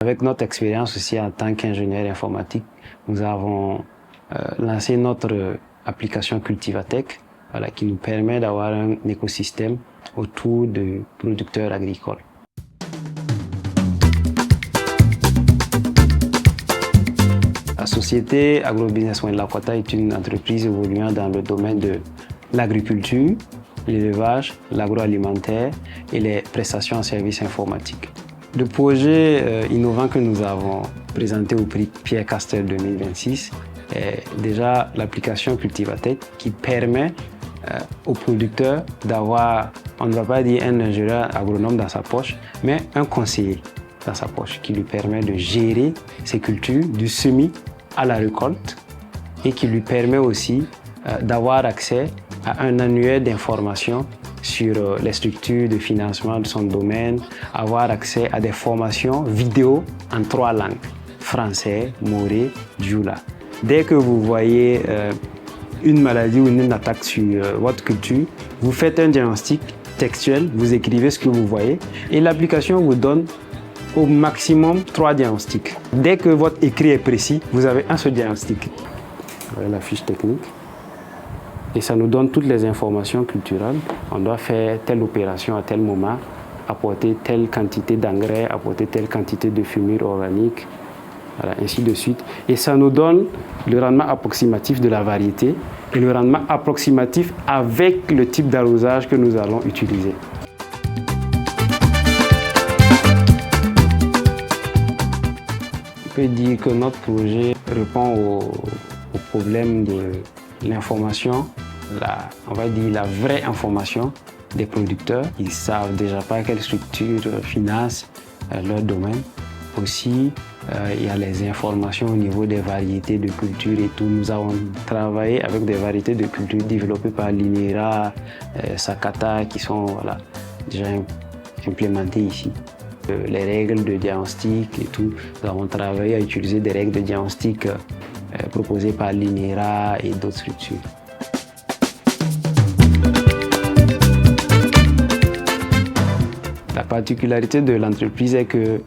Avec notre expérience aussi en tant qu'ingénieur informatique, nous avons lancé notre application Cultivatech, voilà, qui nous permet d'avoir un écosystème autour de producteurs agricoles. La société Agrobusiness Moyen Lakota est une entreprise évoluant dans le domaine de l'agriculture, l'élevage, l'agroalimentaire et les prestations en services informatiques. Le projet innovant que nous avons présenté au prix Pierre Castel 2026 est déjà l'application Cultivatech qui permet aux producteurs d'avoir, on ne va pas dire un ingénieur agronome dans sa poche, mais un conseiller dans sa poche qui lui permet de gérer ses cultures du semis à la récolte et qui lui permet aussi d'avoir accès à un annuaire d'informations sur les structures de financement de son domaine, avoir accès à des formations vidéo en 3 langues, français, moré, djoula. Dès que vous voyez une maladie ou une attaque sur votre culture, vous faites un diagnostic textuel, vous écrivez ce que vous voyez et l'application vous donne au maximum 3 diagnostics. Dès que votre écrit est précis, vous avez un seul diagnostic. Voilà la fiche technique. Et ça nous donne toutes les informations culturelles. On doit faire telle opération à tel moment, apporter telle quantité d'engrais, apporter telle quantité de fumure organique, voilà, ainsi de suite. Et ça nous donne le rendement approximatif de la variété et le rendement approximatif avec le type d'arrosage que nous allons utiliser. On peut dire que notre projet répond au problème de l'information, on va dire la vraie information des producteurs. Ils ne savent déjà pas quelle structure finance leur domaine. Aussi, il y a les informations au niveau des variétés de culture et tout. Nous avons travaillé avec des variétés de culture développées par l'INERA, Sakata, qui sont déjà implémentées ici. Les règles de diagnostic et tout. Nous avons travaillé à utiliser des règles de diagnostic proposées par l'INERA et d'autres structures. La particularité de l'entreprise est que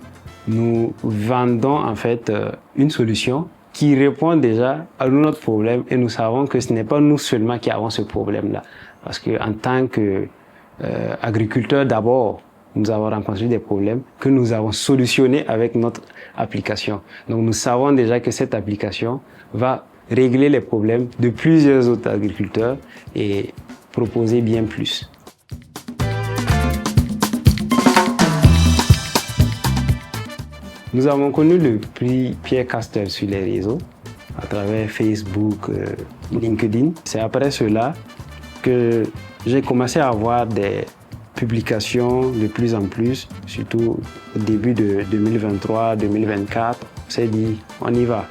nous vendons en fait une solution qui répond déjà à notre problème et nous savons que ce n'est pas nous seulement qui avons ce problème-là. Parce qu'en tant qu'agriculteurs d'abord, nous avons rencontré des problèmes que nous avons solutionnés avec notre application. Donc nous savons déjà que cette application va régler les problèmes de plusieurs autres agriculteurs et proposer bien plus. Nous avons connu le prix Pierre Castel sur les réseaux, à travers Facebook, LinkedIn. C'est après cela que j'ai commencé à avoir des publications de plus en plus, surtout au début de 2023-2024. On s'est dit, on y va.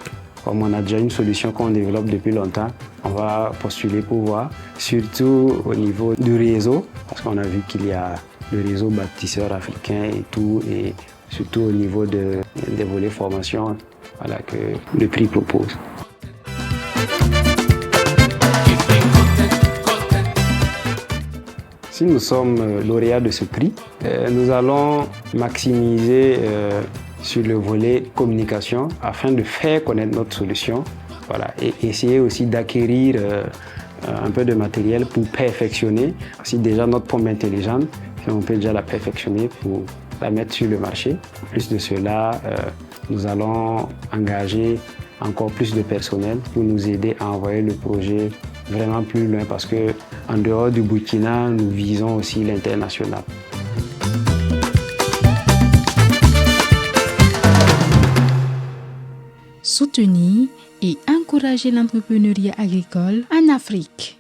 Comme on a déjà une solution qu'on développe depuis longtemps, on va postuler pour voir, surtout au niveau du réseau, parce qu'on a vu qu'il y a le réseau bâtisseur africain et tout, et surtout au niveau des volets formation que le prix propose. Si nous sommes lauréats de ce prix, nous allons maximiser sur le volet communication afin de faire connaître notre solution, et essayer aussi d'acquérir un peu de matériel pour perfectionner. Si déjà notre pomme intelligente, on peut déjà la perfectionner pour la mettre sur le marché. En plus de cela, nous allons engager encore plus de personnel pour nous aider à envoyer le projet vraiment plus loin parce que en dehors du Burkina, nous visons aussi l'international. Soutenir et encourager l'entrepreneuriat agricole en Afrique.